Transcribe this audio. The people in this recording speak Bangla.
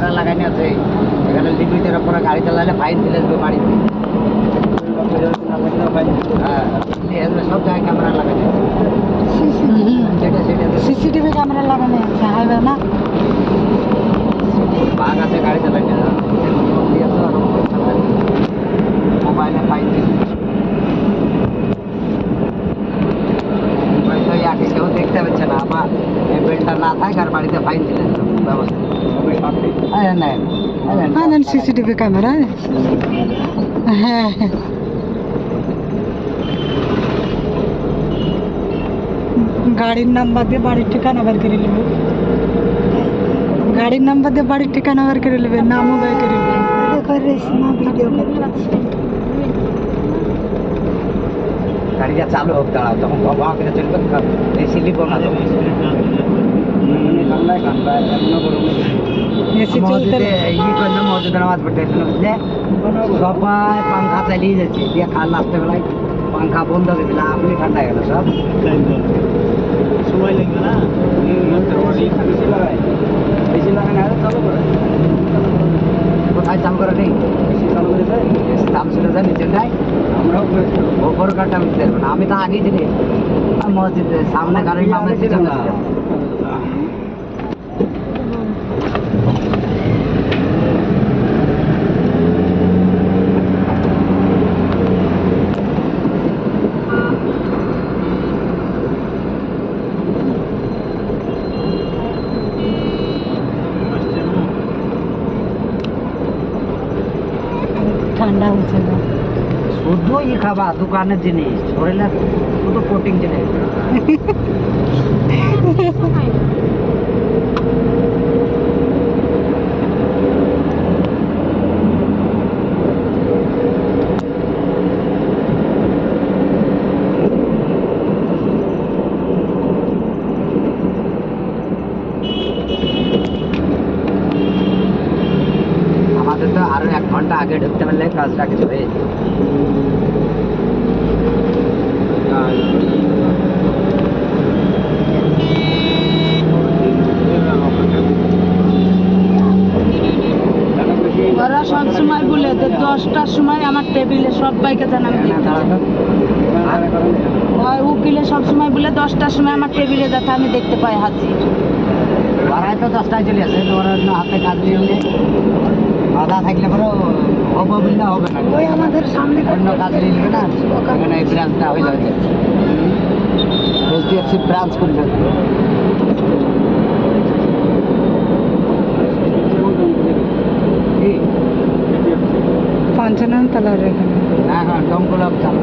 ক্যামেরা লাগাইনি আছে এখানে লিমিটের উপরে গাড়ি চালালে ফাইন দিলে আসবে বাড়িতে। হ্যাঁ সব জায়গায় ক্যামেরা লাগাইনি সিসিটিভি ক্যামেরা লাগানো আছে হাইওয়ে না বাঘ আছে গাড়ি চালাইনি মোবাইলে ফাইন দিলে কেউ দেখতে পাচ্ছে না আমার এই বেলটা না থাকে আর বাড়িতে ফাইন দিলেন ব্যবস্থা সিসিটিভি ক্যামেরা হ্যাঁ গাড়ির নাম্বার দিয়ে বাড়ির ঠিকানা বের করে নেবে গাড়ির নাম্বার দিয়ে বাড়ির ঠিকানা বের করে নেবে নামও বের করে নেবে ভিডিও গাড়িটা চালু হোক দাঁড়াও তখন বাবা করে চলবে এসি লিব না এসি চলতে করলাম মসজিদে নামাজ পড়তে বুঝলে সবাই পাংখা চালিয়ে যাচ্ছে দিয়ে খাল আসতে বেলায় পাংখা বন্ধ করে দিলে আপনি ঠান্ডা গেল সব সময় লাগবে না বেশি লাগে না চালু করে কোথায় চালু করে নেই দাম ছিল যায় নিচে যায় আমরাও ওপর কাটা আমি দেবো না আমি তো আগেই জানি মসজিদের সামনে গাড়ির সামনে পিছনে ঠান্ডা হচ্ছে না শুধু ই খাবা দোকানের জিনিস শরীরে শুধু প্রোটিন জিনিস আমাদের তো আরো 1 ঘন্টা আগে ঢুকতে পারলে কাজটা কিছু হয়ে যেত। ওরা সব সময় বলে যে 10টার সময় আমার টেবিলে সবাইকে জানাবে উকিলে সব সময় বলে 10টার সময় আমার টেবিলে যাতে আমি দেখতে পাই হাজির ওরাই তো 10টায় চলে আসে তো ওরা হাতে কাজ নিয়ে আধা থাকলে পরে হবে বললে হবে না ওই আমাদের সামনে অন্য কাজ নিয়ে নেবে না এখানে এই ব্রাঞ্চটা হয়ে যাবে HDFC ব্রাঞ্চ করে যাবে পাঞ্চানন তলার এখানে হ্যাঁ হ্যাঁ দমকল চালু